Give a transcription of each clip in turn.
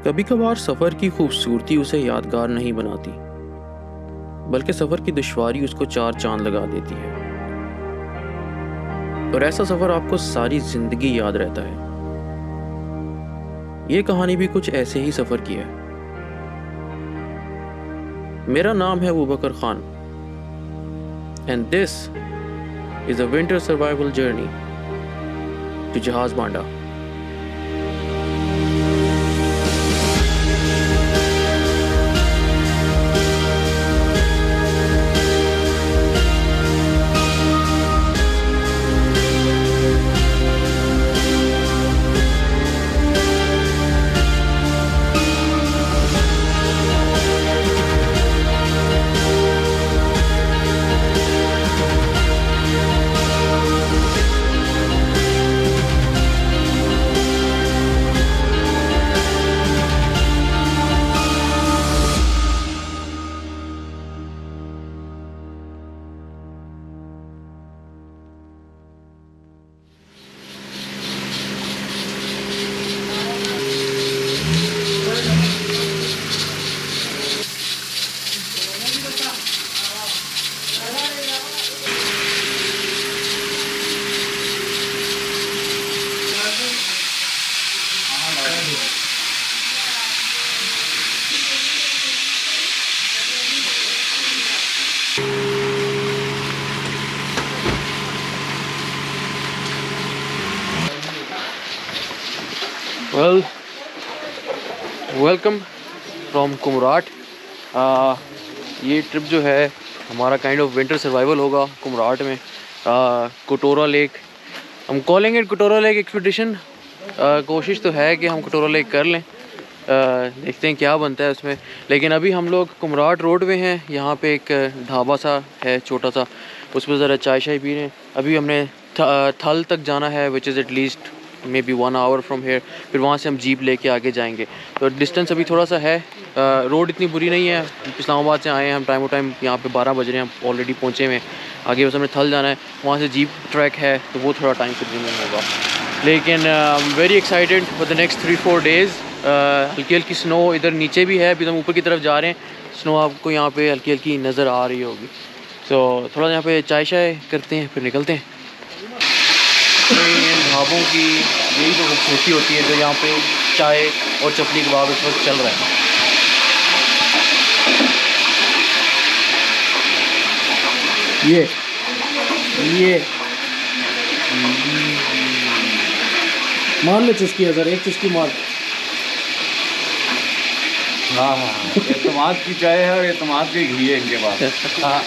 कभी कभार सफ़र की खूबसूरती उसे यादगार नहीं बनाती, बल्कि सफ़र की दुश्वारी उसको चार चांद लगा देती है। और ऐसा सफ़र आपको सारी ज़िंदगी याद रहता है। ये कहानी भी कुछ ऐसे ही सफ़र की है। मेरा नाम है Abu Bakar Khan and this is a winter survival journey to Jahaz Banda. Welcome from Kumrat. ये ट्रिप जो है हमारा काइंड ऑफ विंटर सर्वाइवल होगा कुमराट में। कटोरा लेक, हम कॉलिंग इट कटोरा लेक एक्सपीडिशन। कोशिश तो है कि हम कटोरा लेक कर लें, देखते हैं क्या बनता है उसमें। लेकिन अभी हम लोग कुमराट रोड में हैं। यहाँ पे एक ढाबा सा है छोटा सा, उस पर ज़रा चाय शाय पी रहे हैं। अभी हमने थल तक जाना है, which is at least may be 1 our from here. फिर वहाँ से हम जीप लेके आगे जाएंगे। तो डिस्टेंस अभी थोड़ा सा है। रोड इतनी बुरी नहीं है। इस्लामाबाद से आए हैं हम, टाइम टाइम यहाँ पे 12 बज रहे हैं, हम ऑलरेडी पहुँचे हुए हैं। आगे बस हमें थल जाना है, वहाँ से जीप ट्रैक है, तो वो थोड़ा टाइम कंज्यूमिंग होगा। लेकिन I am very excited for the next 3-4 days. हल्की हल्की स्नो इधर नीचे भी है, अभी हम ऊपर की तरफ जा रहे हैं। स्नो आपको यहाँ पे हल्की हल्की नज़र आ रही होगी। तो थोड़ा यहाँ पे चाय शाय करते हैं, फिर निकलते हैं। इन ढाबों की यही तो खूबसूरती होती है, जो यहाँ पे चाय और चपली कबाब इस वक्त चल रहा है। ये मार ले चुस्की है सर, एक चुस्की मार। हाँ, एतमाद की चाय है और एतमाद की घी है इनके पास। हाँ।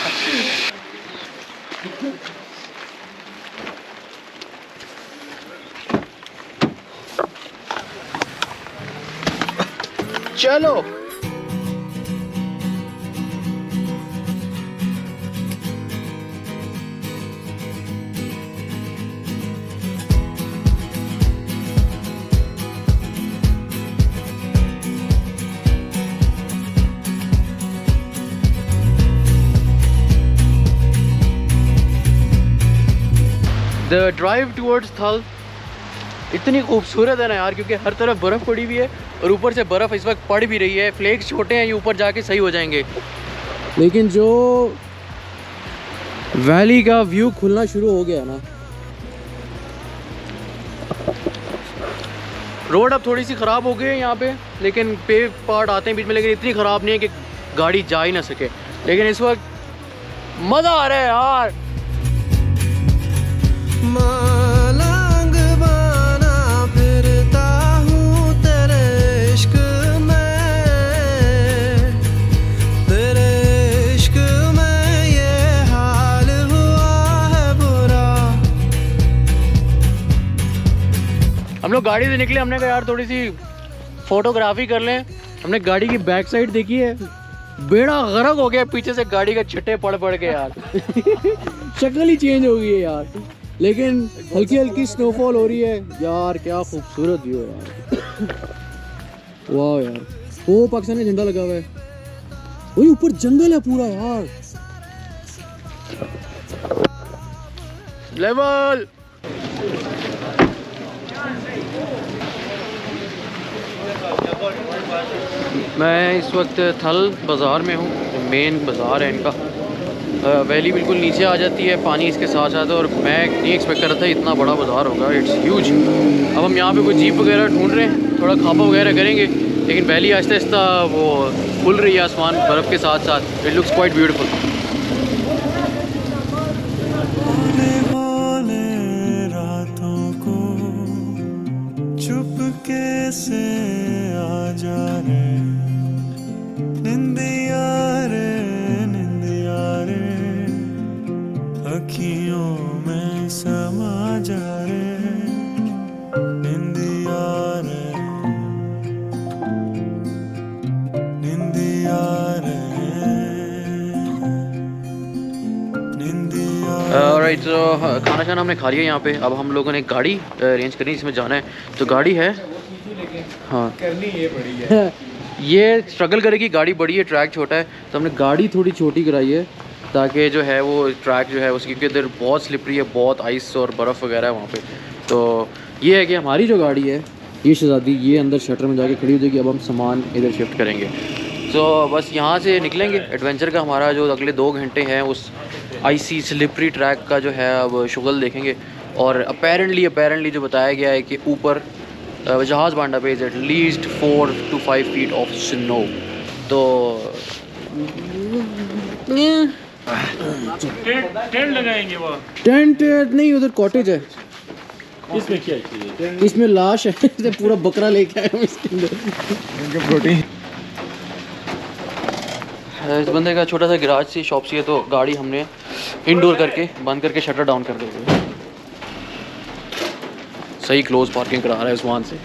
चलो द ड्राइव टूवर्ड्स थल इतनी खूबसूरत है ना यार, क्योंकि हर तरफ बर्फ़ पड़ी हुई है और ऊपर से बर्फ़ इस वक्त पड़ भी रही है। फ्लेक्स छोटे हैं, ये ऊपर जाके सही हो जाएंगे। लेकिन जो वैली का व्यू खुलना शुरू हो गया ना, रोड अब थोड़ी सी ख़राब हो गई है यहाँ पे, लेकिन पेव पार्ट आते हैं बीच में, लेकिन इतनी ख़राब नहीं है कि गाड़ी जा ही ना सके। लेकिन इस वक्त मज़ा आ रहा है यार। मलंग बना फिरता हूँ तेरे इश्क में, तेरे इश्क में ये हाल हुआ है बुरा। हम लोग गाड़ी से निकले, हमने कहा यार थोड़ी सी फोटोग्राफी कर लें। हमने गाड़ी की बैक साइड देखी है, बेड़ा गर्क हो गया पीछे से गाड़ी का छट्टे पड़ के यार। शक्ल ही चेंज हो गई है यार। लेकिन हल्की हल्की स्नोफॉल हो रही है यार, क्या खूबसूरत व्यू है यार। वाह यार, वो पाकिस्तानी झंडा लगा हुआ है, वही ऊपर जंगल है पूरा यार। लेवल मैं इस वक्त थल बाज़ार में हूँ, जो मेन बाज़ार है इनका। वैली बिल्कुल नीचे आ जाती है, पानी इसके साथ साथ, और मैं नहीं एक्सपेक्ट कर रहा था इतना बड़ा बाज़ार होगा। It's huge. अब हम यहाँ पे कोई जीप वगैरह ढूंढ रहे हैं, थोड़ा खापा वगैरह करेंगे, लेकिन वैली आहिस्ता आहिस्ता वो खुल रही है, आसमान बर्फ़ के साथ साथ। It looks quite beautiful. वाले रातों को चुपके से आ जा रे, निंदिया रे अखियों में समा जा रे, निंदिया रे निंदिया रे निंदिया। राइट, तो खाना शाना हमने खा लिया यहाँ पे। अब हम लोगों ने गाड़ी अरेंज करनी, इसमें जाना है। तो गाड़ी है, हाँ करनी ये बड़ी है। ये स्ट्रगल करेगी, गाड़ी बड़ी है, ट्रैक छोटा है, तो हमने गाड़ी थोड़ी छोटी कराई है ताकि जो है वो ट्रैक जो है उसकी, क्योंकि इधर बहुत स्लिपरी है, बहुत आइस और बर्फ़ वगैरह है वहाँ पे। तो ये है कि हमारी जो गाड़ी है ये शहज़ादी, ये अंदर शटर में जाके खड़ी हो जाएगी। अब हम सामान इधर शिफ्ट करेंगे। तो बस यहाँ से निकलेंगे। एडवेंचर का हमारा जो अगले 2 घंटे हैं उस आइसी स्लिपरी ट्रैक का जो है अब शुगल देखेंगे। और अपेरेंटली जो बताया गया है कि ऊपर जहाज़ बांडा पे is at least 4 to 5 feet of snow. तो टेंट लगाएंगे वो। टेंट नहीं, उधर कॉटेज है। इसमें क्या चाहिए? इसमें लाश है, इसे पूरा बकरा लेके आए हम इसके अंदर। इनके प्रोटीन। इस बंदे का छोटा सा गैराज सी शॉप सी है, तो गाड़ी हमने इंडोर करके बंद करके शटर डाउन कर देंगे। सही क्लोज पार्किंग करा रहा है उस्मान से।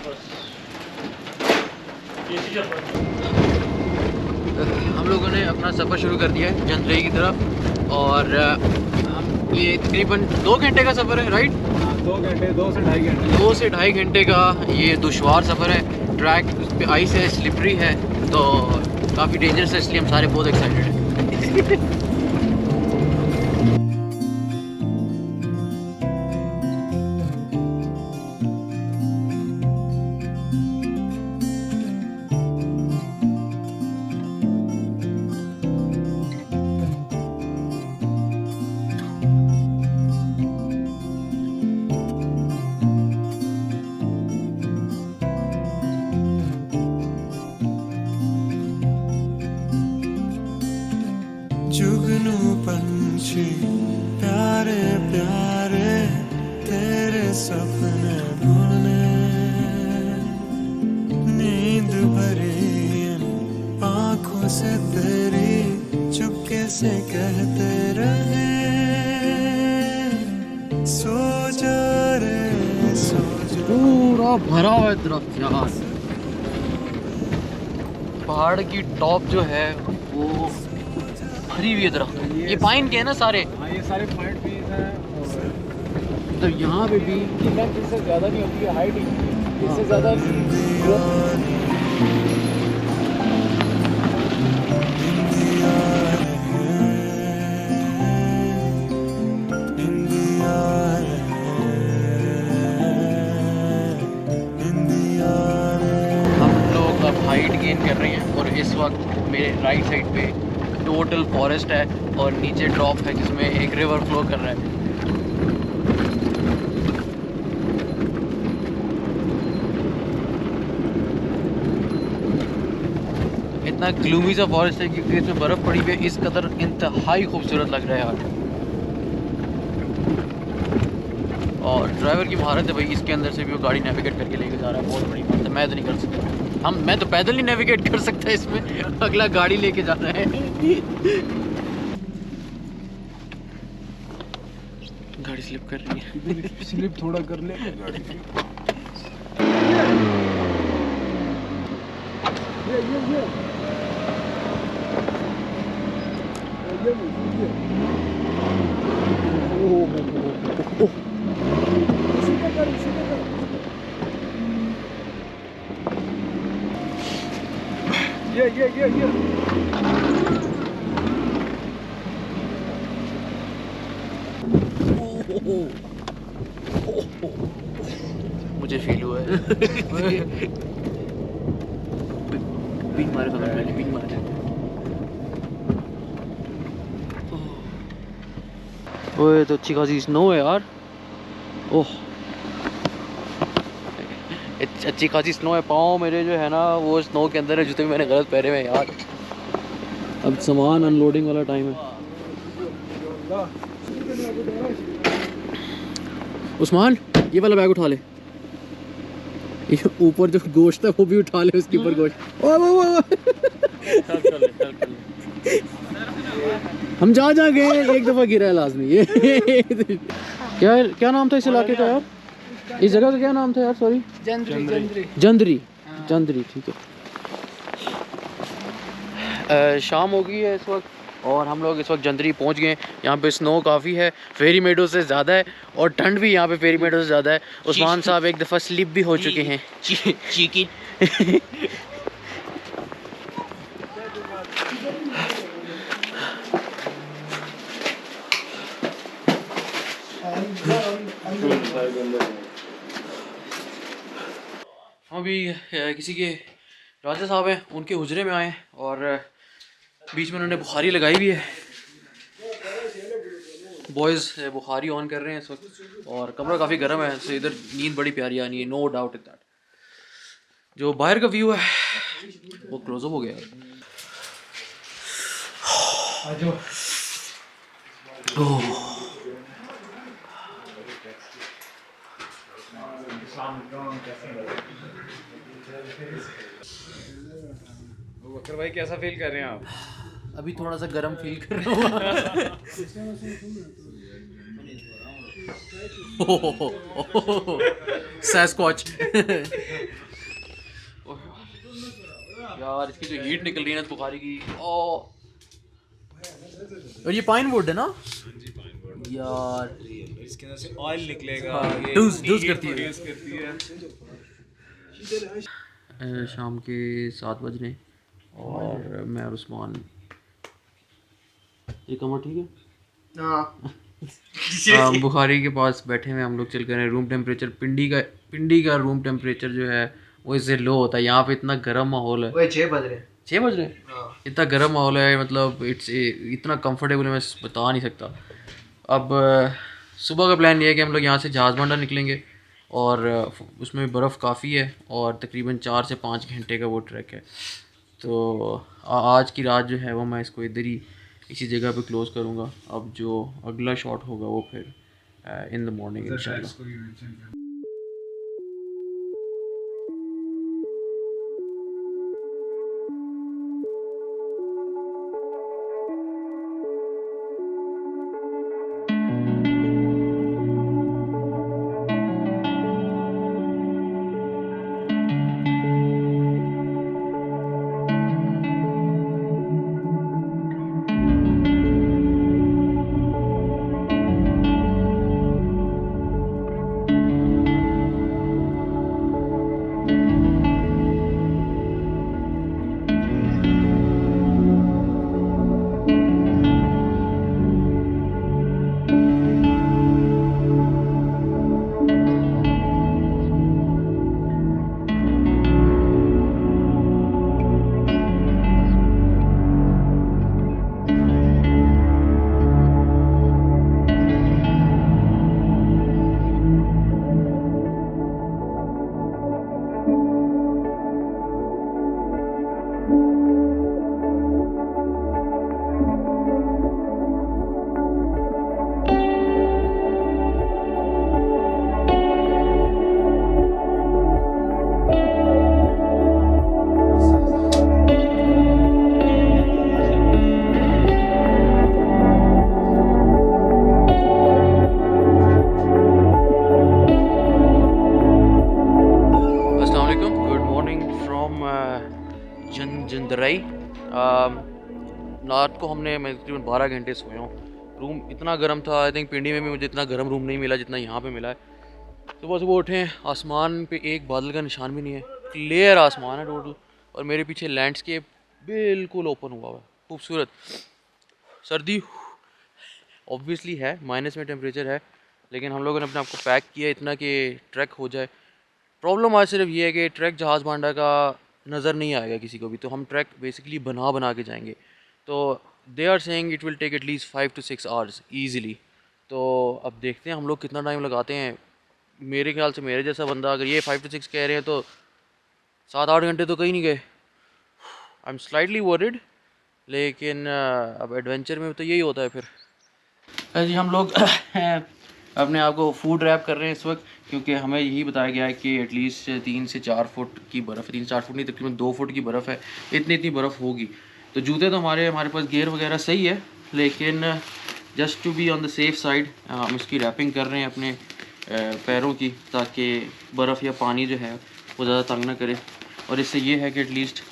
हम लोगों ने अपना सफ़र शुरू कर दिया है जंद्रई की तरफ, और ये तकरीबन 2 घंटे का सफ़र है, राइट? 2 घंटे, 2 से 2.5 घंटे। 2 से 2.5 घंटे का ये दुश्वार सफ़र है। ट्रैक उस पर आइस है, स्लिपरी है, तो काफ़ी डेंजरस है, इसलिए हम सारे बहुत एक्साइटेड हैं। जुगनू पंछी प्यारे प्यारे तेरे सपने बुने, नींद भरी आँखों से तेरी चुपके से कहते रहे, सो जा रे सो जा। पूरा भरा हुआ है दरख्त यार। पहाड़ की टॉप जो है वो भरी हुई है दरख्त। ये पाइन के है ना सारे? हाँ, ये सारे पॉइंट पीस हैं। तो यहाँ पे भी लेंथ इससे ज़्यादा नहीं होती है, हाइट इससे ज़्यादा। हम लोग अब हाइट गेन कर रहे हैं, और इस वक्त मेरे राइट साइड पे टोटल फॉरेस्ट है, और नीचे ड्रॉप है जिसमें एक रिवर फ्लो कर रहा है। इतना ग्लूमी सा फॉरेस्ट है क्योंकि इसमें बर्फ़ पड़ी हुई है। इस कदर इंतहाई खूबसूरत लग रहा है यार। और ड्राइवर की महारत है भाई, इसके अंदर से भी वो गाड़ी नेविगेट करके लेके जा रहा है, बहुत बड़ी बात है। मैं तो नहीं कर सकता, मैं तो पैदल नहीं नेविगेट कर सकता इसमें, अगला गाड़ी लेके जाना है। गाड़ी स्लिप कर रही है। स्लिप थोड़ा कर ले गाड़ी। मुझे फील हुआ है। पिंग मारे सबसे पहले, पिंग मारे। ओए तो अच्छी खासी स्नो है यार। ओह अच्छी खासी स्नो है। पाँव मेरे जो है ना वो स्नो के अंदर है, जूते भी मैंने गलत पहने हुए हैं यार। अब सामान अनलोडिंग वाला टाइम है। उस्मान ये वाला बैग उठा ले, ये ऊपर जो गोश्त है वो भी उठा ले, उसके ऊपर गोश्त। ओ हम जा गए एक दफ़ा गिरा है लाजमी ये। क्या नाम था इस इलाके का यार, इस जगह का क्या नाम था यार? सॉरी, जंदरी। ठीक है। शाम हो गई है इस वक्त और हम लोग इस वक्त जंदरी पहुंच गए। यहाँ पे स्नो काफ़ी है, फेरी मेडो से ज़्यादा है, और ठंड भी यहाँ पे फेरी मेडो से ज़्यादा है। उस्मान साहब एक दफ़ा स्लिप भी हो चुके हैं। चीकी हम अभी किसी के राजा साहब हैं उनके हुजरे में आए हैं और बीच में उन्होंने बुखारी लगाई हुई है। बॉयज़ बुखारी ऑन कर रहे हैं इस वक्त और कमरा काफ़ी गर्म है, तो इधर नींद बड़ी प्यारी आनी है, नो डाउट इन दैट। जो बाहर का व्यू है वो क्लोजअप हो गया। बकर भाई कैसा फील कर रहे हैं आप? अभी थोड़ा सा गर्म फील कर रहा हूँ। सैस्क्वॉच। यार इसकी जो हीट निकल रही है ना बुखारी की, और ये पाइन वुड है ना यार, इसके अंदर से ऑयल निकलेगा, ये डूज करती है। शाम के 7 बज रहे हैं और मैं और उस्मान, ये कमर ठीक है बुखारी के पास बैठे हुए हम लोग चल कर। रूम टेम्परेचर पिंडी का रूम टेम्परेचर जो है वो इससे लो होता है। यहाँ पे इतना गर्म माहौल है। 6 बज रहे इतना गर्म माहौल है, मतलब इट्स इतना कंफर्टेबल है मैं बता नहीं सकता। अब सुबह का प्लान ये है कि हम लोग यहाँ से जहाज़ बांडा निकलेंगे और उसमें बर्फ़ काफ़ी है और तकरीबन 4 से 5 घंटे का वो ट्रैक है। तो आज की रात जो है वो मैं इसको इधर ही इसी जगह पे क्लोज़ करूँगा। अब जो अगला शॉट होगा वो फिर इन द मॉर्निंग इंशाल्लाह। जंदराई। रात को मैं तकरीबन 12 घंटे सोया हूँ। रूम इतना गर्म था, आई थिंक पिंडी में भी मुझे इतना गर्म रूम नहीं मिला जितना यहाँ पे मिला है। सुबह उठे, आसमान पे एक बादल का निशान भी नहीं है, क्लियर आसमान है टोटल, और मेरे पीछे लैंडस्केप बिल्कुल ओपन हुआ हुआ है, खूबसूरत। सर्दी ऑब्वियसली है, माइनस में टेम्परेचर है, लेकिन हम लोगों ने अपने आप को पैक किया इतना कि ट्रैक हो जाए। प्रॉब्लम आज सिर्फ ये है कि ट्रैक जहाज़ बांडा का नज़र नहीं आएगा किसी को भी। तो हम ट्रैक बेसिकली बना के जाएंगे। तो they are saying it will take at least 5 to 6 hours easily. तो अब देखते हैं हम लोग कितना टाइम लगाते हैं। मेरे ख्याल से मेरे जैसा बंदा अगर ये 5 to 6 कह रहे हैं तो 7-8 घंटे तो कहीं नहीं गए। आई एम स्लाइटली वरिड, लेकिन अब एडवेंचर में तो यही होता है फिर। जी हम लोग अपने आप को फूड रैप कर रहे हैं इस वक्त, क्योंकि हमें यही बताया गया है कि एटलीस्ट 3 से 4 फुट की बर्फ़, 3-4 फुट नहीं, तकरीबन 2 फुट की बर्फ़ है। इतनी बर्फ़ होगी। तो जूते तो हमारे पास गियर वगैरह सही है, लेकिन just to be on the safe side हम इसकी रैपिंग कर रहे हैं अपने पैरों की, ताकि बर्फ़ या पानी जो है वो ज़्यादा तंग ना करे। और इससे ये है कि एटलीस्ट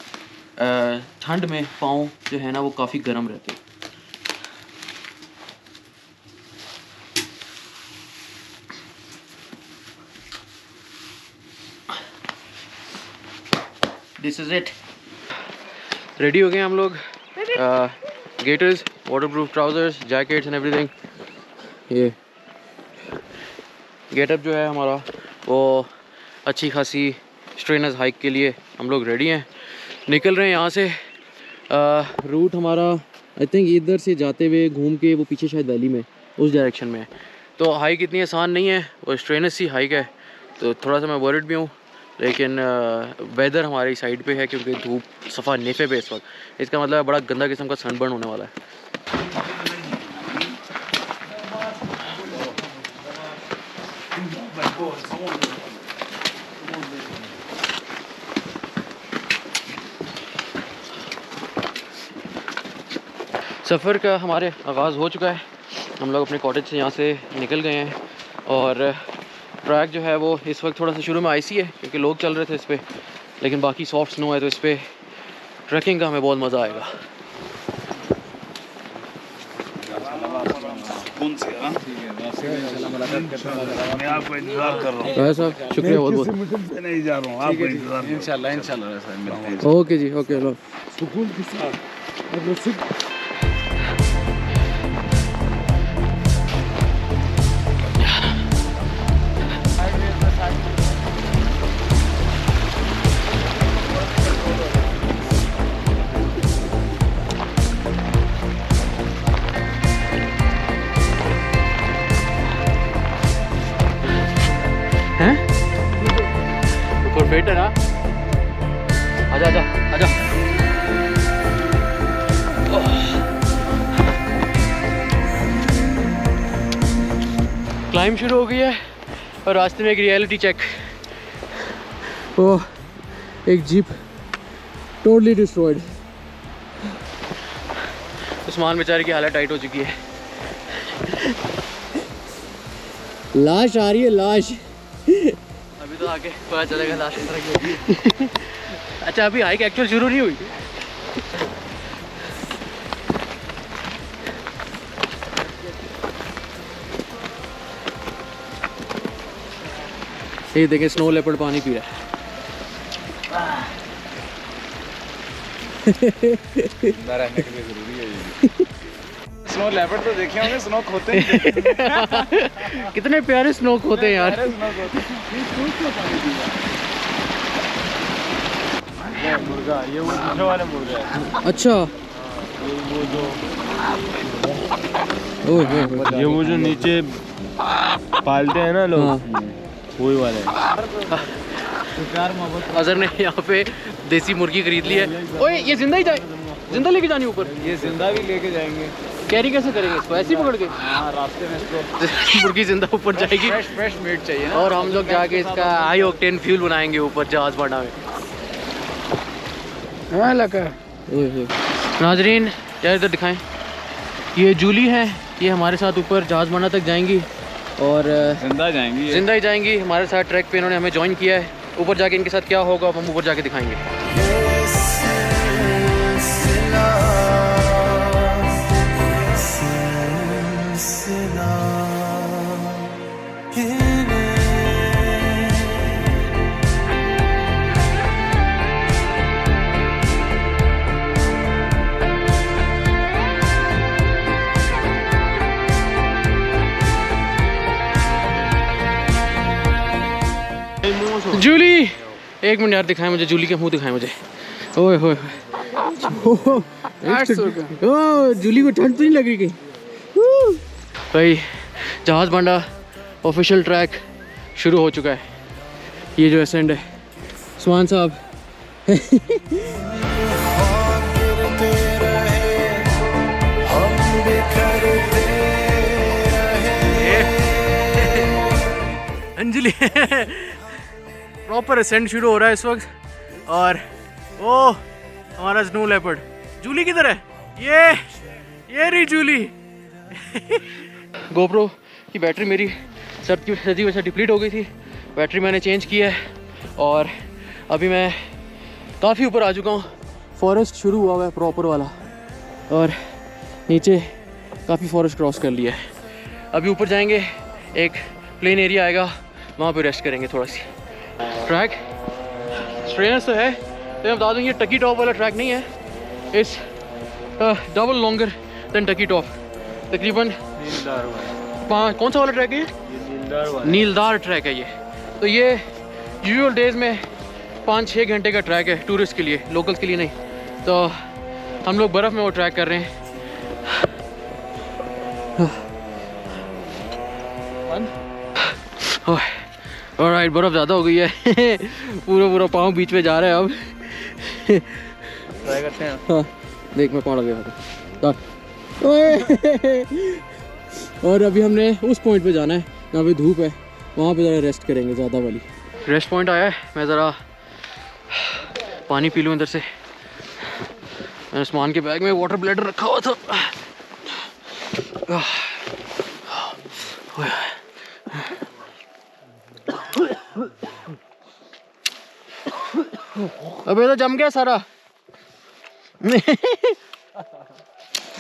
ठंड में पाँव जो है ना वो काफ़ी गर्म रहते हैं। This is it. रेडी हो गए हम लोग। Gaiters, waterproof trousers, jackets and everything. ये गेटअप जो है हमारा वो अच्छी खासी स्ट्रेनर्स हाइक के लिए हम लोग रेडी हैं। निकल रहे हैं यहाँ से। रूट हमारा आई थिंक इधर से जाते हुए घूम के वो पीछे शायद वैली में उस डायरेक्शन में है। तो हाइक इतनी आसान नहीं है, वो स्ट्रेनर्स सी हाइक है। तो थोड़ा सा मैं वरिड भी हूँ, लेकिन वेदर हमारी साइड पे है क्योंकि धूप सफ़ा नेफे पे इस वक्त। इसका मतलब बड़ा गंदा किस्म का सनबर्न होने वाला है। सफ़र का हमारे आगाज़ हो चुका है। हम लोग अपने कॉटेज से यहाँ से निकल गए हैं और ट्रैक जो है वो इस वक्त थोड़ा सा शुरू में आइसी है क्योंकि लोग चल रहे थे इस पर, लेकिन बाकी सॉफ्ट स्नो है तो इस पर ट्रैकिंग का हमें बहुत मज़ा आएगा। मैं आपको इंतजार कर रहा हूँ। ऐसा शुक्रिया बहुत बहुत। नहीं जा रहा हूँ, आपको इंतजार इंशाल्लाह। ओके जी, ओके लो। सुकून के साथ। हैं ऊपर बेटर ना, आजा आजा आजा। क्लाइंब शुरू हो गई है और रास्ते में एक रियलिटी चेक। ओह, एक जीप टोटली डिस्ट्रॉयड। उस्मान बेचारे की हालत टाइट हो चुकी है। लाश आ रही है, लाश। अभी तो आगे पता चलेगा लास्ट की तरह की होगी। अच्छा अभी हाइक एक्चुअल शुरू नहीं हुई। ये देखें स्नो लेपर्ड पानी पी रहा है। जिंदा रहने के लिए जरूरी है ये। स्नो लेपर्ड तो देखे होंगे, स्नो खोते हैं। कितने प्यारे स्नोक होते हैं यार। मुर्गा, ये वो पीछे वाले मुर्गा है। अच्छा, वो जो ओह ये वो जो नीचे पालते हैं ना लोग, हाँ। वही वाले। अजहर ने यहाँ पे देसी मुर्गी खरीद ली है। ओए ये जिंदा ही जाए, जिंदा लेके जानी ऊपर। ये जिंदा भी लेके जाएंगे। कैरी कैसे करेंगे इसको, ऐसे ही पकड़ के? हाँ, रास्ते में इसको मुर्गी जिंदा ऊपर जाएगी फ्रेश मीट चाहिए ना। और हम लोग जाके इसका हाई ऑक्टेन फ्यूल बनाएंगे ऊपर जहाज बाड़ा में। हाँ लगा। नाजरीन यार इधर दिखाएं, ये जूली है, ये हमारे साथ ऊपर जहाज बाड़ा तक जाएंगी और जिंदा जाएंगी ये। जिंदा ही जाएंगी हमारे साथ। ट्रैक पे इन्होंने हमें ज्वाइन किया है। ऊपर जाके इनके साथ क्या होगा अब हम ऊपर जाके दिखाएंगे। जूली एक मिनट यार, दिखाएं मुझे जूली के मुंह, दिखाएं मुझे। ओए होए, 800 का। ओ जूली को ठंड तो नहीं लग रही कहीं? भाई जहाज बांडा ऑफिशियल ट्रैक शुरू हो चुका है। ये जो एसेंड है, सुहान साहब अंजलि प्रॉपर असेंड शुरू हो रहा है इस वक्त। और ओ हमारा स्नो लेपर्ड जूली किधर है? ये रही जूली। गोप्रो की बैटरी मेरी सर्दी की वजह से डिप्लीट हो गई थी। बैटरी मैंने चेंज की है और अभी मैं काफ़ी ऊपर आ चुका हूँ। फॉरेस्ट शुरू हुआ हुआ है प्रॉपर वाला, और नीचे काफ़ी फॉरेस्ट क्रॉस कर लिया है। अभी ऊपर जाएंगे, एक प्लेन एरिया आएगा, वहाँ पे रेस्ट करेंगे थोड़ा सी। ट्रैक स्ट्रेनस तो है, तो मैं बता दूँ ये टकी टॉप वाला ट्रैक नहीं है। इट्स डबल लॉन्गर देन टकी टॉप। तकरीबन कौन सा वाला ट्रैक है ये? नीलदार ट्रैक है ये। तो ये यूजुअल डेज में 5-6 घंटे का ट्रैक है टूरिस्ट के लिए, लोकल्स के लिए नहीं। तो हम लोग बर्फ़ में वो ट्रैक कर रहे हैं। ऑलराइट, बर्फ़ ज़्यादा हो गई है पूरा पाँव बीच में जा रहा है अब। ट्राई करते हैं। हाँ देख, मैं पहुँच गया था। और अभी हमने उस पॉइंट पे जाना है जहाँ पे धूप है, वहाँ पे ज़रा रेस्ट करेंगे। ज़्यादा वाली रेस्ट पॉइंट आया है। मैं ज़रा पानी पी लूँ इधर से। मैंने सामान के बैग में वाटर ब्लैडर रखा हुआ था। अबे तो जम गया सारा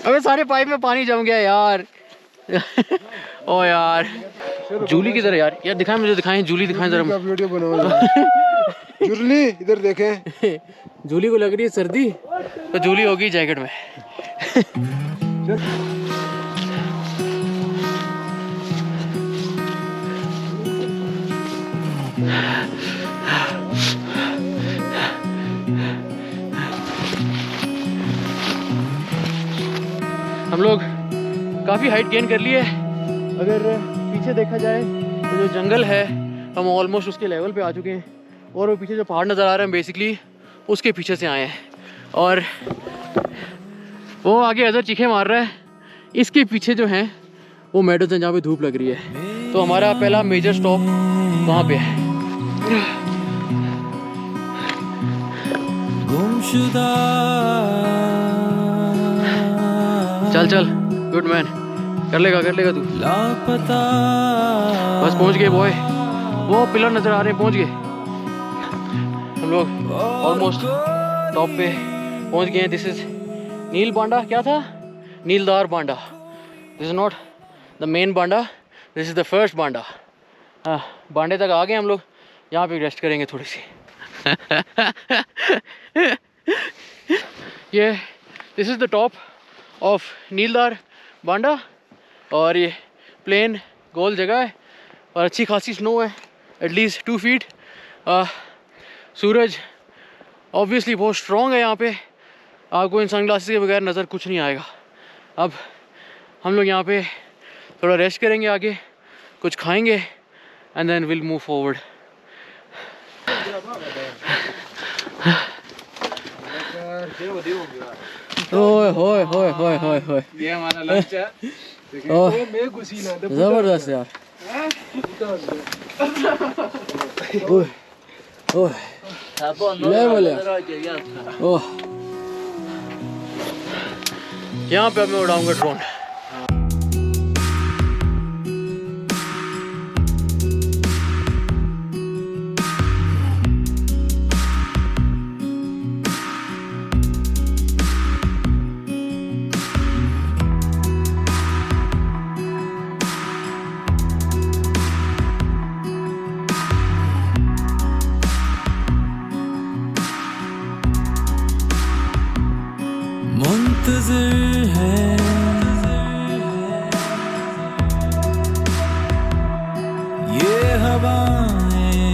अबे सारे पाइप में पानी जम गया यार ओ यार, जूली किधर है यार? यार दिखाएं मुझे, दिखाएं जूली, दिखाएं जरा। वीडियो बनाओ जूली इधर देखें। जूली को लग रही है सर्दी, तो जूली होगी जैकेट में। हम लोग काफ़ी हाइट गेन कर ली है। अगर पीछे देखा जाए तो जो जंगल है हम ऑलमोस्ट उसके लेवल पे आ चुके हैं, और वो पीछे जो पहाड़ नज़र आ रहे हैं बेसिकली उसके पीछे से आए हैं, और वो आगे अदर चीखे मार रहा है। इसके पीछे जो हैं वो मेडोज हैं जहाँ पे धूप लग रही है। तो हमारा पहला मेजर स्टॉप वहाँ पे है। चल चल, गुड मैन, कर लेगा तू। बस पहुंच गए बॉय, वो पिलर नजर आ रहे हैं, पहुंच गए हम लोग। ऑलमोस्ट टॉप पे पहुंच गए हैं। दिस इज नील बांडा, क्या था? Neeldar Banda. This is not the main Banda, this is the first Banda. हाँ, बांडे तक आ गए हम लोग। यहाँ पे रेस्ट करेंगे थोड़ी सी। ये this is the top of Neeldar Banda, और ये प्लेन गोल जगह है और अच्छी खासी स्नो है, एटलीस्ट 2 फीट। सूरज ऑब्वियसली बहुत स्ट्रॉन्ग है यहाँ पे, आपको इन सनग्लासेस के बगैर नज़र कुछ नहीं आएगा। अब हम लोग यहाँ पे थोड़ा रेस्ट करेंगे, आगे कुछ खाएंगे and then will move forward. ओए होए होए होए होए होए, ये हमारा लंच है। जबरदस्त यार। ओए ओए लेवल है। ओह, यहाँ पे अब मैं उड़ाऊंगा ड्रोन। मुंतज़िर है ये हवाएं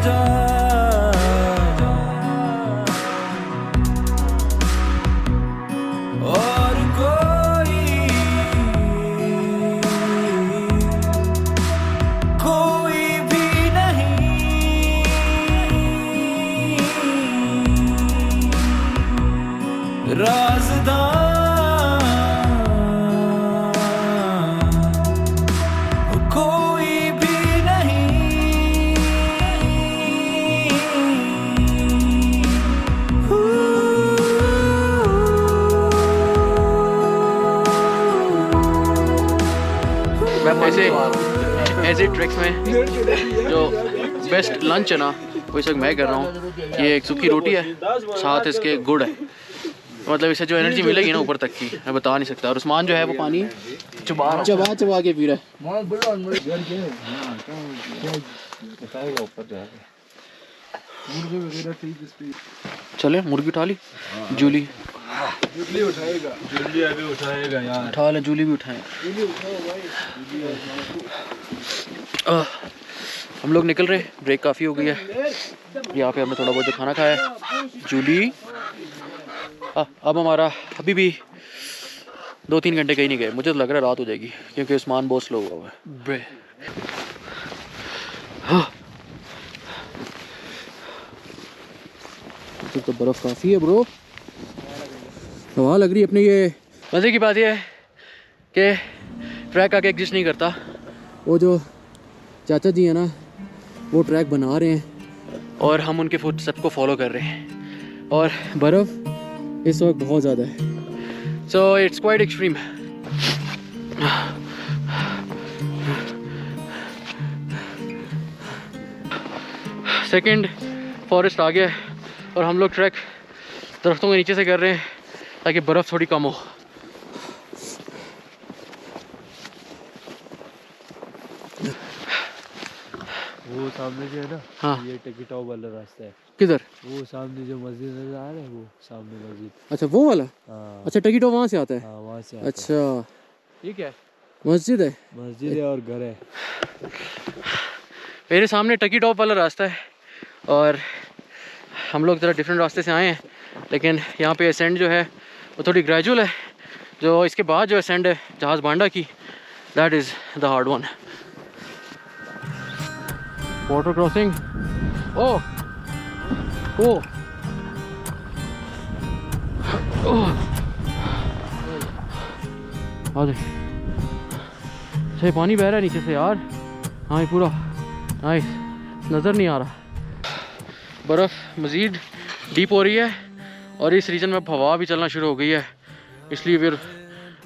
जा और कोई भी नहीं राज़दार कोई भी ऐसे ट्रैक्स में जो बेस्ट लंच है ना वो इस वक्त मैं कर रहा हूँ। ये एक सूखी रोटी है, साथ इसके गुड़ है। मतलब इससे जो एनर्जी मिलेगी ना ऊपर तक की मैं बता नहीं सकता। और उस्मान जो है वो पानी चबा के पी रहा है। चले मुर्गी उठा ली, जूली उठाएगा, जूली अभी उठाएगा यार। उठा ले, जूली भी उठाए। हम लोग निकल रहे, ब्रेक काफ़ी हो गई है। यहाँ पे हमने थोड़ा बहुत जो खाना खाया है। जूली अब हमारा अभी भी 2-3 घंटे कहीं नहीं गए। मुझे तो लग रहा है रात हो जाएगी क्योंकि उस्मान बहुत स्लो हुआ है। तो बर्फ़ काफ़ी है ब्रो, हवा लग रही है अपने। ये मज़े की बात यह है कि ट्रैक आके एग्जिस्ट नहीं करता। वो जो चाचा जी हैं ना वो ट्रैक बना रहे हैं और हम उनके फुटस्टेप्स को फॉलो कर रहे हैं। और बर्फ़ इस वक्त बहुत ज़्यादा है, so it's quite extreme. Second forest आ गया है और हम लोग ट्रैक दरख्तों के नीचे से कर रहे हैं ताकि बर्फ़ थोड़ी कम हो। वो सामने जो है ना, हाँ, ये टिकटॉप वाला रास्ता है। किधर? वो सामने जो मस्जिद नजर आ रहा है, वो सामने मस्जिद। अच्छा वो वाला। हाँ अच्छा टकीटो वहाँ से आता है। हाँ, वहाँ से आता अच्छा ठीक है, मस्जिद है। मस्जिद है और घर है। मेरे सामने टकी टॉप वाला रास्ता है और हम लोग ज़रा डिफरेंट रास्ते से आए हैं, लेकिन यहाँ पे असेंड जो है वो थोड़ी ग्रेजुअल है। जो इसके बाद जो असेंड है जहाज़ बांडा की, that is the hard one. Water crossing, oh oh सही पानी बह रहा है नीचे से यार। हाँ ये पूरा नाइस, नज़र नहीं आ रहा। बर्फ़ मज़ीद डीप हो रही है और इस रीजन में अब हवा भी चलना शुरू हो गई है, इसलिए फिर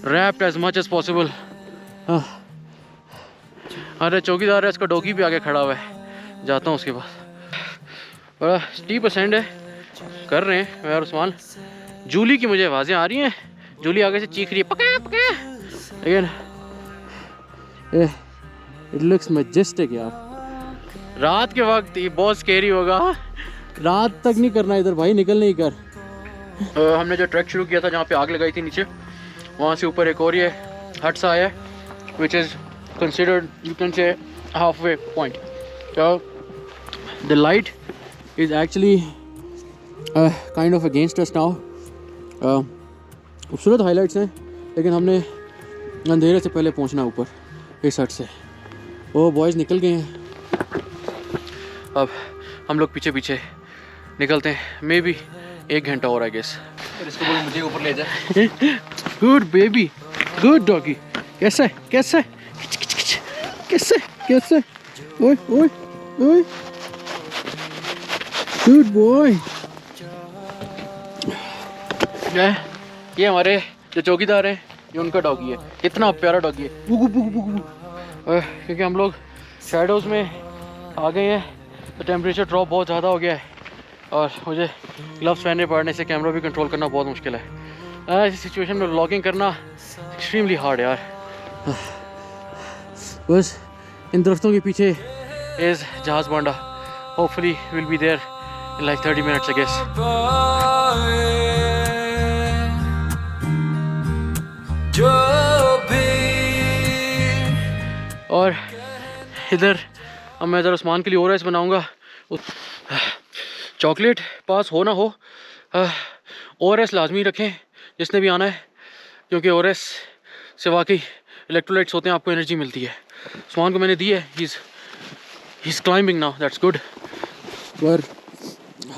wrapped as much as possible. अरे चौकीदार है, इसका डॉगी भी आगे खड़ा हुआ है, जाता हूँ उसके पास। बड़ा स्टीप असेंड है, कर रहे हैं मैं और उस्मान। जूली की मुझे आवाज़ें आ रही हैं, जूली आगे से चीख रही है पका पका, लेकिन इट लुक्स मैजेस्टिक यार। रात के वक्त ये बहुत स्केरी होगा, रात तक नहीं करना इधर भाई, निकल नहीं कर। हमने जो ट्रैक शुरू किया था जहाँ पे आग लगाई थी नीचे, वहाँ से ऊपर एक और ये हट सा आया है which is considered you can say half way point. The light is actually kind of against us now. खूबसूरत हाईलाइट्स हैं लेकिन हमने अंधेरे से पहले पहुंचना ऊपर इस हट से। वो बॉयज़ निकल गए हैं, अब हम लोग पीछे पीछे निकलते हैं। मे बी 1 घंटा और आई गेस। इसको बोल मुझे ऊपर ले जा। Good baby, good doggy. कैसा है कैसा है कैसे कैसे, ओए ओए ओए, गुड बॉय। ये हमारे जो चौकीदार हैं, ये उनका डॉगी है। कितना प्यारा डॉगी है, बुगु बुगु बुगु। क्योंकि हम लोग शैडोज़ में आ गए हैं तो टेम्परेचर ड्रॉप बहुत ज़्यादा हो गया है और मुझे ग्लव्स पहनने पड़ने से कैमरा भी कंट्रोल करना बहुत मुश्किल है। ऐसी सिचुएशन में व्लॉगिंग करना एक्सट्रीमली हार्ड यार। बस इन दरख्तों के पीछे is Jahaz Banda. Hopefully will be there in like 30 minutes I guess. जो भी और इधर अब मैं ज़रा उस्मान के लिए और राइस बनाऊँगा चॉकलेट पास हो ना हो, ORS लाजमी रखें जिसने भी आना है, क्योंकि ORS से वाकई इलेक्ट्रोलाइट्स होते हैं, आपको एनर्जी मिलती है। उस्मान को मैंने दी है, he is climbing now, that's good. पर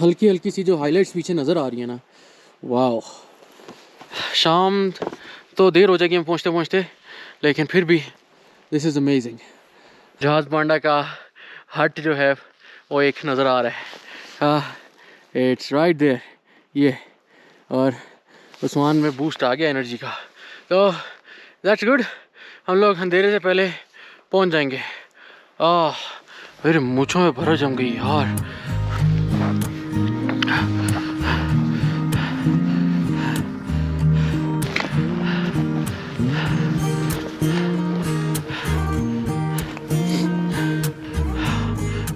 हल्की हल्की सी जो हाइलाइट्स पीछे नज़र आ रही है ना, वाह, शाम तो देर हो जाएगी हम पहुँचते पहुँचते, लेकिन फिर भी दिस इज़ अमेजिंग। जहाज़ बांडा का हट जो है वो एक नज़र आ रहा है, इट्स राइट देयर, ये, और उस्मान में बूस्ट आ गया एनर्जी का, तो दैट्स गुड। हम लोग अंधेरे से पहले पहुंच जाएंगे। मेरे मूँछों में भरा जम गई यार।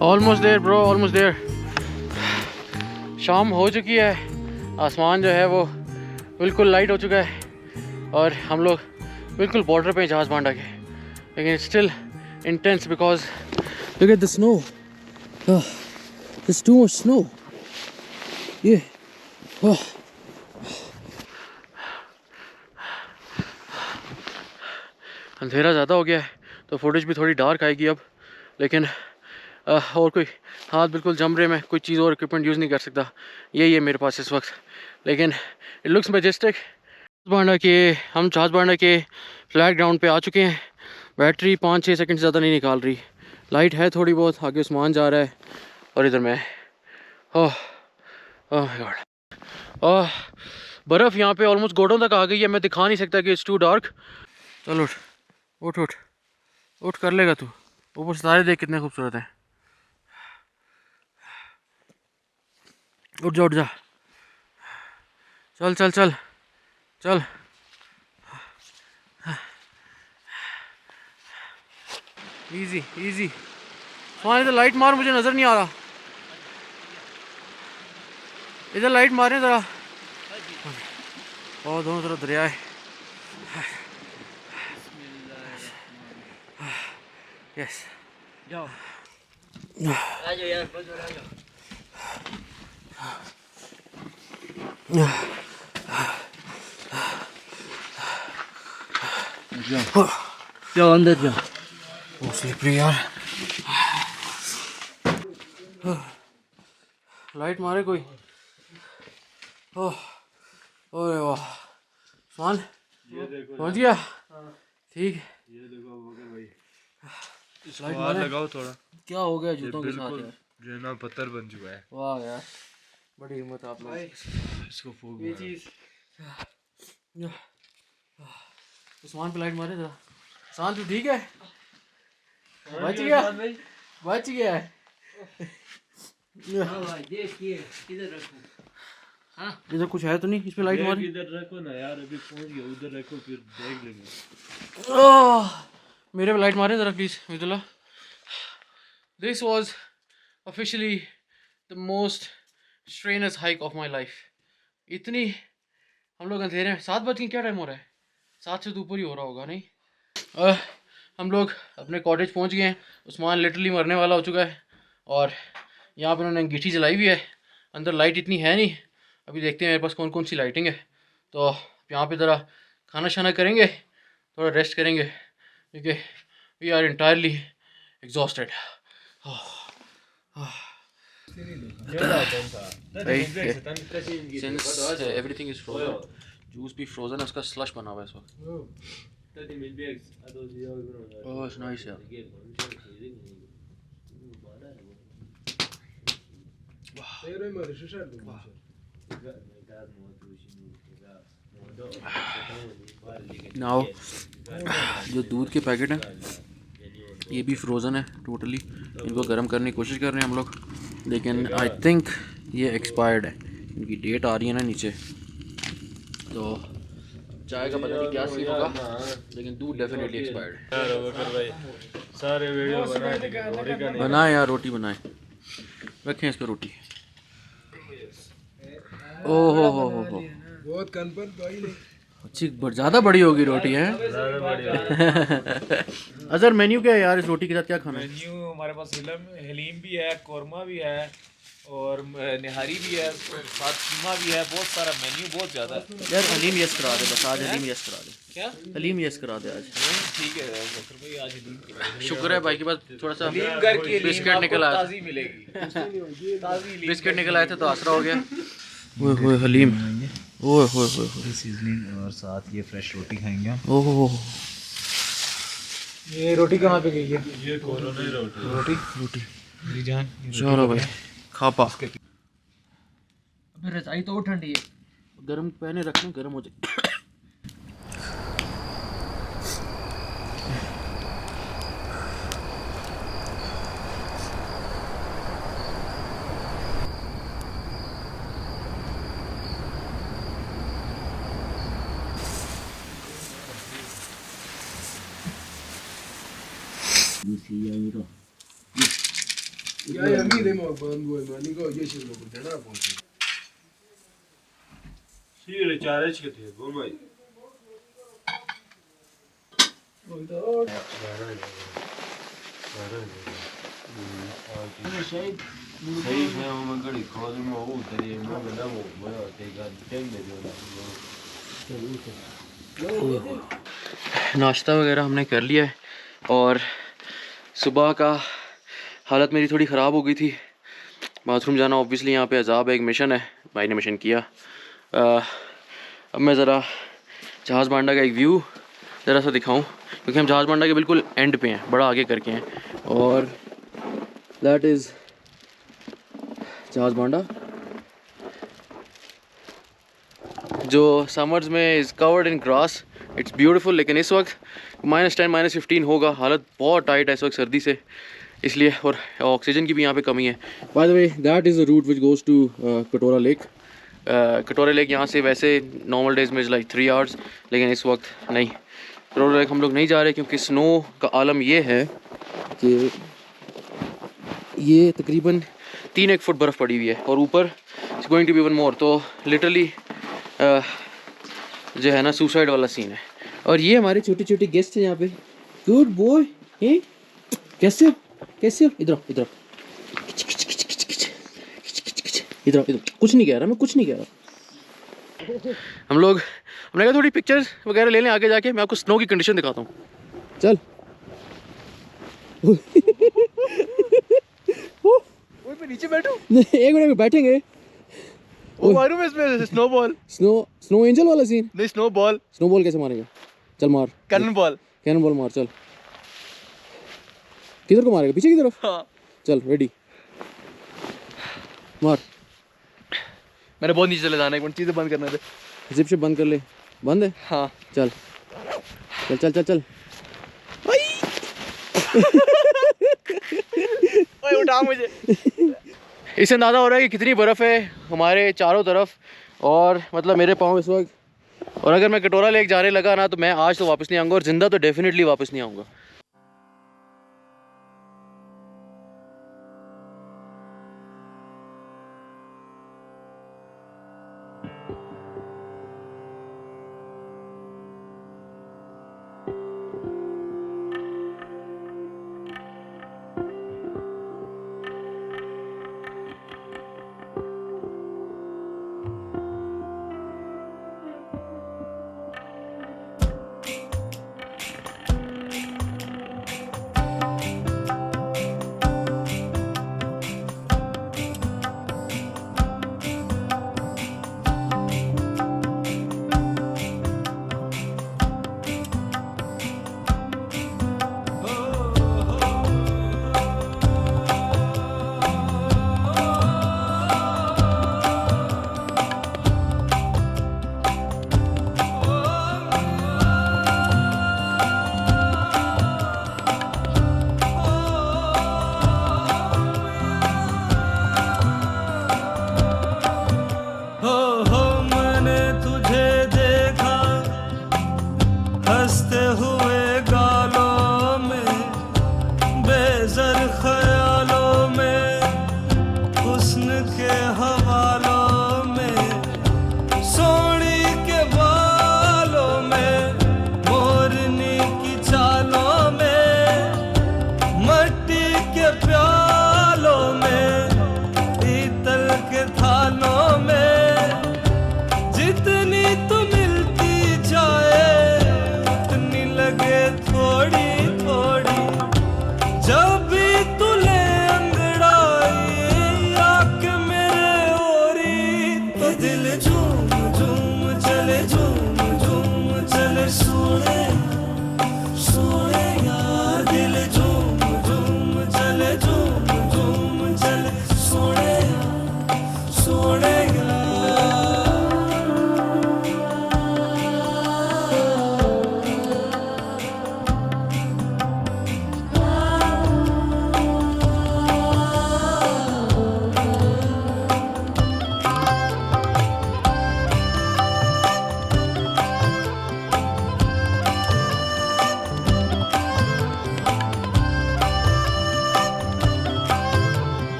Almost there bro, almost there. शाम हो चुकी है, आसमान जो है वो बिल्कुल लाइट हो चुका है, और हम लोग बिल्कुल बॉर्डर पे जहाज़ बांडा के, लेकिन still intense because look at the snow, there's too much snow. ये अंधेरा ज़्यादा हो गया है तो फुटेज भी थोड़ी डार्क आएगी अब, लेकिन और कोई हाथ बिल्कुल जमरे में कोई चीज़ और इक्विपमेंट यूज़ नहीं कर सकता, यही है मेरे पास इस वक्त। लेकिन इट लुक्स मैजेस्टिक। हम जहाज़ बांडा के फ्लैट ग्राउंड पे आ चुके हैं। बैटरी 5-6 सेकंड से ज़्यादा नहीं निकाल रही, लाइट है थोड़ी बहुत, आगे उस्मान जा रहा है और इधर मैं। ओह माय गॉड, बर्फ़ यहाँ पे ऑलमोस्ट घोड़ों तक आ गई है, मैं दिखा नहीं सकता कि इट्स टू डार्क। चलो उठ उठ उठ, कर लेगा तू, ऊपर सितारे देख कितने खूबसूरत हैं। उठ जा उठ जा, चल चल चल चल। इजी इजी, वहाँ इधर लाइट मार, मुझे नज़र नहीं आ रहा, इधर लाइट मारें ज़रा। और दोनों तरफ दरिया है। यस जाओ, आ जाओ यार, जाओ अंदर जाओ। वो स्लिपरी यार, लाइट मारे कोई। ओह अरे वाह, उस्मान पहुंच गया। ठीक, ये देखो भाई, लाइट हाथ लगाओ थोड़ा। क्या हो गया जूतों के साथ यार, जो है ना पत्थर बन चुका है। वाह यार, बड़ी हिम्मत आप लोग। इसको फूक ये चीज़ उस्मान पे लाइट मारे जरा। उस्मान तू ठीक है? बच गया, बच गया है। इधर कुछ है तो नहीं, इस पे लाइट मारी। इधर रखो ना यार, अभी पहुंच गया, उधर रखो फिर देख लेंगे। मेरे पे लाइट मारे जरा please Hamidullah. This was officially the most strenuous hike of my life. इतनी, हम लोग अंधेरे में, 7 बज के क्या टाइम हो रहा है, 7 से तो ऊपर ही हो रहा होगा नहीं। हम लोग अपने कॉटेज पहुंच गए हैं। उस्मान लिटरली मरने वाला हो चुका है, और यहाँ पे उन्होंने अंगीठी जलाई हुई है। अंदर लाइट इतनी है नहीं, अभी देखते हैं मेरे पास कौन कौन सी लाइटिंग है। तो यहाँ पे ज़रा खाना शाना करेंगे, थोड़ा रेस्ट करेंगे, क्योंकि we are entirely exhausted. Since everything is frozen, juice भी फ्रोजन है, उसका स्लश बना हुआ है इस वक्त। ओह इट्स नाइस यार। नाउ जो दूध के पैकेट हैं ये भी फ्रोज़न है टोटली, इनको गर्म करने की कोशिश कर रहे हैं हम लोग, लेकिन आई थिंक ये एक्सपायर्ड है, इनकी डेट आ रही है ना नीचे। तो चाय का पता नहीं क्या सीन होगा, लेकिन दूध डेफिनेटली एक्सपायर्ड है। सारे वीडियो बनाए यार, रोटी बनाए, रखें इस पर रोटी। ओ हो बहुत कन पर अच्छी ज़्यादा बड़ी होगी रोटी है। अजहर मेन्यू क्या है यार इस रोटी के साथ, क्या खाना है? मेन्यू हमारे पास हलीम भी है, कौरमा भी है और निहारी भी है, साथ कीमा भी है, बहुत सारा मेन्यू, बहुत ज़्यादा है। यार हलीम यस करा दे बस, आज हलीम यस करा दे। क्या हलीम यस करा दे आज। ठीक है बकर भाई, आज हलीम शुक्र है भाई के पास थोड़ा सा घर की बिस्किट निकल आया, ताज़ी मिलेगी, ताज़ी हलीम। बिस्किट निकल आए थे तो आसरा हो गया। ओए होए हलीम, ओए होए होए होए, सीजनिंग और साथ ये फ्रेश रोटी खाएंगे। ओह ये रोटी कहाँ पे गई है? ये कोरोना रोटी रोटी रोटी। मेरी जान, चलो भाई खा पा। अबे रजाई तो ठंडी है, गर्म पहने रखना, गर्म हो जाए। Sì, le ciare che ti come नाश्ता वगैरह हमने कर लिया है और सुबह का हालत मेरी थोड़ी ख़राब हो गई थी। बाथरूम जाना ऑब्वियसली यहाँ पे अजाब है, एक मिशन है, भाई ने मिशन किया। अब मैं ज़रा जहाज़ बांडा का एक व्यू ज़रा सा दिखाऊं, क्योंकि हम जहाज़ बांडा के बिल्कुल एंड पे हैं, बड़ा आगे करके हैं, और दैट इज़ जहाज़ बांडा जो समर्स में is covered in grass, it's beautiful. लेकिन इस वक्त -10 -15 होगा, हालत बहुत टाइट है इस वक्त सर्दी से, इसलिए, और ऑक्सीजन की भी यहाँ पे कमी है। By the way that is the route which goes to Katora lake. Katora lake यहाँ से वैसे नॉर्मल डेज में लाइक 3 आवर्स, लेकिन इस वक्त नहीं। कटोरा लेक हम लोग नहीं जा रहे क्योंकि स्नो का आलम ये है कि ये तकरीबन 3-1 फुट बर्फ़ पड़ी हुई है और ऊपर it's going to be even more. तो लिटरली जो है ना सुसाइड वाला सीन है। और ये हमारे छोटे छोटे गेस्ट हैं यहाँ पे। गुड बॉय, हैं कैसे हो, कैसे हो? इधर इधर इधर इधर, कुछ नहीं कह रहा मैं, कुछ नहीं कह रहा। हमने कहा थोड़ी पिक्चर्स वगैरह ले लें आगे जाके, मैं आपको स्नो की कंडीशन दिखाता हूँ। चल मैं नीचे बैठूं? एक मिनट में बैठेंगे। वो मारूं मैं इसमें स्नोबॉल? स्नो एंजल वाला सीन नहीं, स्नोबॉल। स्नोबॉल कैसे मारेगा? चल मार, कैनन बॉल। कैनन बॉल मार। चल किधर को मारेगा, पीछे की तरफ? हाँ। चल रेडी, मार। मैंने बहुत नीचे चले जाना है, एक मिनट चीज़ें बंद करने दे। जिप शिप बंद कर ले। बंद है? हाँ। चल चल चल चल चल। ओए उठा मुझे। इससे अंदाज़ा हो रहा है कि कितनी बर्फ़ है हमारे चारों तरफ, और मतलब मेरे पाँव इस वक्त। और अगर मैं कटोरा लेक जाने लगा ना तो मैं आज तो वापस नहीं आऊँगा, और ज़िंदा तो डेफिनेटली वापस नहीं आऊँगा।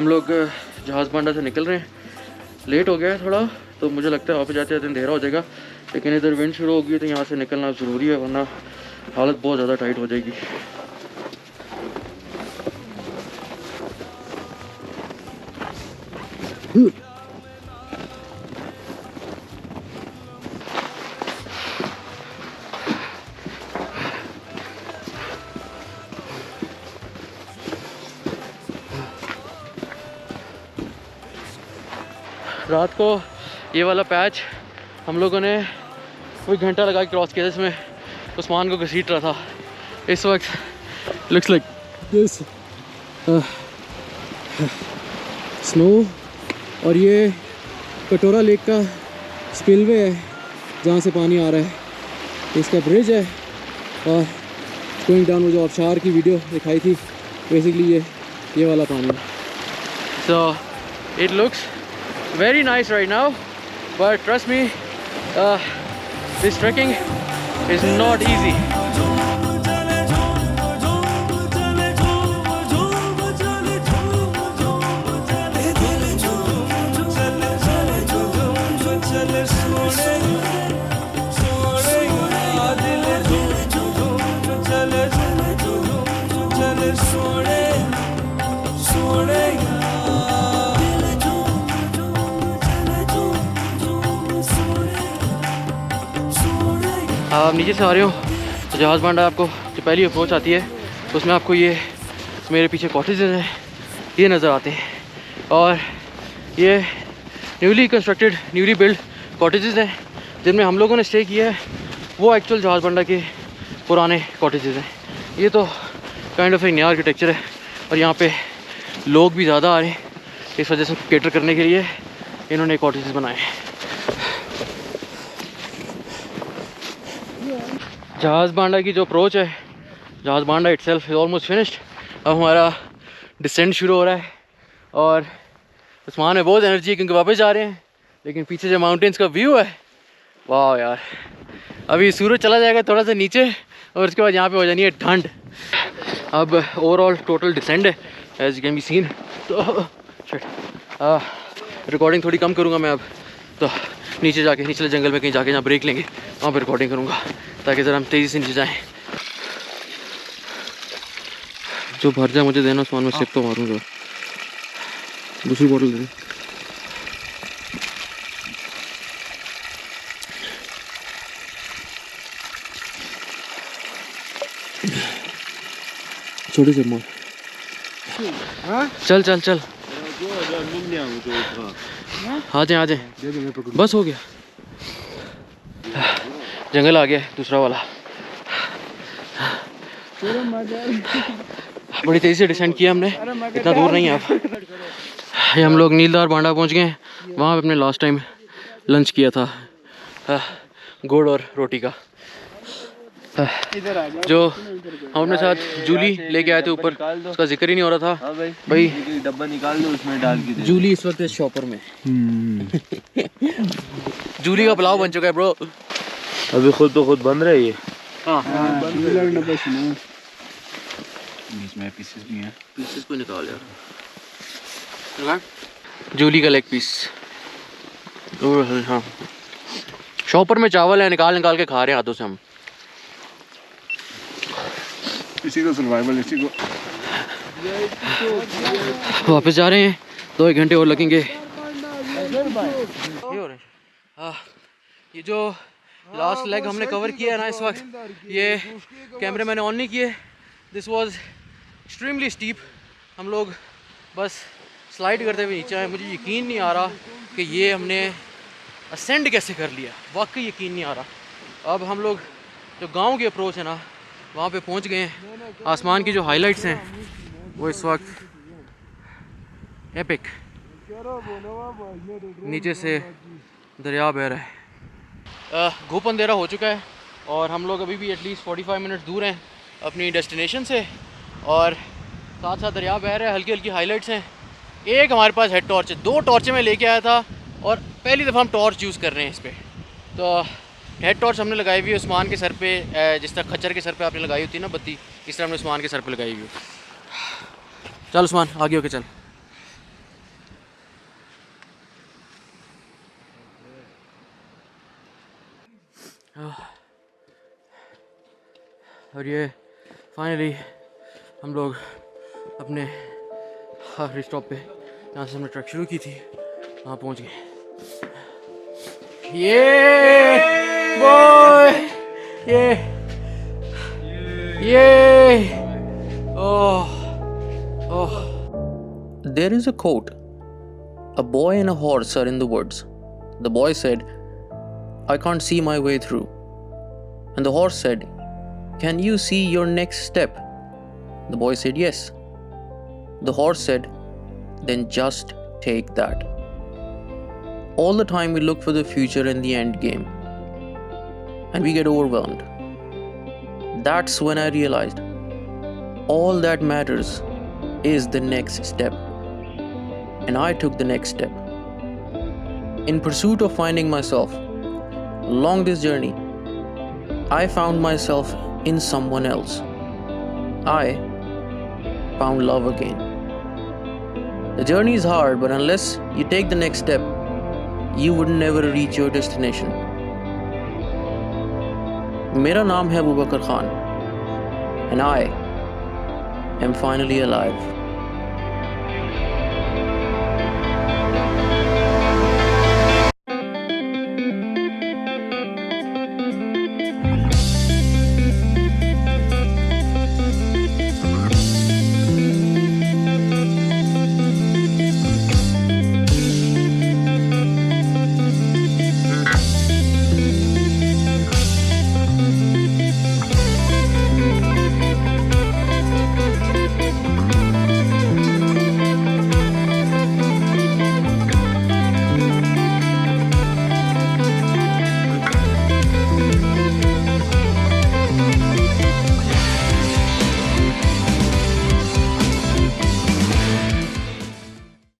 हम लोग जहाज़ बांडा से निकल रहे हैं। लेट हो गया है थोड़ा, तो मुझे लगता है वापस जाते जाते अंधेरा हो जाएगा, लेकिन इधर विंड शुरू होगी तो यहाँ से निकलना ज़रूरी है, वरना हालत बहुत ज़्यादा टाइट हो जाएगी। रात को ये वाला पैच हम लोगों ने कोई घंटा लगा के क्रॉस किया, जिसमें उस्मान को घसीट रहा था। इस वक्त लुक्स लाइक दिस स्नो, और ये कटोरा लेक का स्पिलवे है जहाँ से पानी आ रहा है। इसका ब्रिज है और गोइंग डाउन, वो जो आबशार की वीडियो दिखाई थी, बेसिकली ये वाला पानी। So it looks very nice right now, but trust me, this trekking is not easy. आप नीचे से आ रहे हो तो जहाज़ बांडा आपको जो पहली अप्रोच आती है तो उसमें आपको ये मेरे पीछे कॉटेजेस हैं, ये नज़र आते हैं, और ये newly constructed newly build cottages हैं जिनमें हम लोगों ने स्टे किया है। वो एक्चुअल जहाज़ बांडा के पुराने कॉटेजेस हैं। ये तो काइंड ऑफ एक नया आर्किटेक्चर है और यहाँ पे लोग भी ज़्यादा आ रहे हैं, इस वजह से केटर करने के लिए इन्होंने कॉटेजेस बनाए हैं। जहाज़ बांडा की जो अप्रोच है, जहाज़ बांडा इटसेल्फ इज़ ऑलमोस्ट फिनिश्ड। अब हमारा डिसेंड शुरू हो रहा है और उस्मान में बहुत एनर्जी है क्योंकि वापस जा रहे हैं, लेकिन पीछे जो माउंटेन्स का व्यू है, वाह यार। अभी सूरज चला जाएगा थोड़ा सा नीचे और उसके बाद यहाँ पे हो जानी है ठंड। अब ओवरऑल टोटल डिसेंड है as you can be seen. तो रिकॉर्डिंग थोड़ी कम करूँगा मैं अब, तो नीचे जाके निचले जंगल में कहीं जाके जहाँ ब्रेक लेंगे वहाँ पर रिकॉर्डिंग करूँगा ताकि ज़रा हम तेज़ी से नीचे जाएँ। जो भर जाए मुझे देना उस्मान, में सिप तो मारूँगा। दूसरी बोतल दे। छोटे से मार। चल चल चल, आ जाए आ जाए, बस हो गया। जंगल आ गया दूसरा वाला। बड़ी तेज़ी से डिसेंड किया हमने, इतना दूर नहीं है अब। ये हम लोग नीलदार बांडा पहुंच गए हैं, वहाँ पे अपने लास्ट टाइम लंच किया था गुड़ और रोटी का। जो हम अपने साथ जूली लेके आए थे ऊपर, उसका जिक्र ही नहीं हो रहा था। भाई डब्बा निकाल दो, उसमें डाल के दे। जूली इस वक्त इस शॉपर में। जूली का पुलाव बन चुका है ब्रो। अभी खुद तो खुद बन रहा है ये। बीच में पीसेस भी हैं, पीसेस को निकाल यार। जूली का लेग पीस। हाँ, शॉपर में चावल है, निकाल निकाल के खा रहे हैं हाथों से हम। इसी को सर्वाइवल, इसी को वापस जा रहे हैं, 2-1 घंटे और लगेंगे। ये जो लास्ट लेग हमने कवर किया है ना इस वक्त, ये कैमरे मैंने ऑन नहीं किए। This was extremely steep. हम लोग बस स्लाइड करते हुए नीचे आए। मुझे यकीन नहीं आ रहा कि ये हमने असेंड कैसे कर लिया, वाकई यकीन नहीं आ रहा। अब हम लोग जो गांव की अप्रोच है ना, वहाँ पे पहुँच गए हैं। आसमान की जो हाइलाइट्स हैं वो इस वक्त एपिक। नीचे से दरिया बह रहा है। घूप अंधेरा हो चुका है और हम लोग अभी भी एटलीस्ट 45 मिनट दूर हैं अपनी डेस्टिनेशन से, और साथ साथ दरिया बह रहा है, हल्की हल्की हाइलाइट्स हैं। एक हमारे पास हेड टॉर्च है, 2 टॉर्चें मैं लेके आया था और पहली दफ़ा हम टॉर्च यूज़ कर रहे हैं इस पर। तो हेड टॉर्च हमने लगाई हुई है उस्मान के सर पे, जिस तरह खच्चर के सर पे आपने लगाई होती है ना बत्ती, इस तरह हमने उस्मान के सर पे लगाई हुई है। चल उस्मान आगे होके चल। और ये फाइनली हम लोग अपने आखिरी स्टॉप पे जहाँ से हमने ट्रैक शुरू की थी वहाँ पहुँच गए। ये बॉय ये ओह ओह। There is a quote. A boy and a horse are in the woods. The boy said, I can't see my way through. And the horse said, Can you see your next step? The boy said, Yes. The horse said, Then just take that. All the time we look for the future and the end game, and we get overwhelmed. That's when I realized all that matters is the next step. And I took the next step. In pursuit of finding myself, along this journey, I found myself in someone else. I found love again. The journey is hard, but unless you take the next step, you would never reach your destination. मेरा नाम है Abu Bakar Khan, and I am finally alive.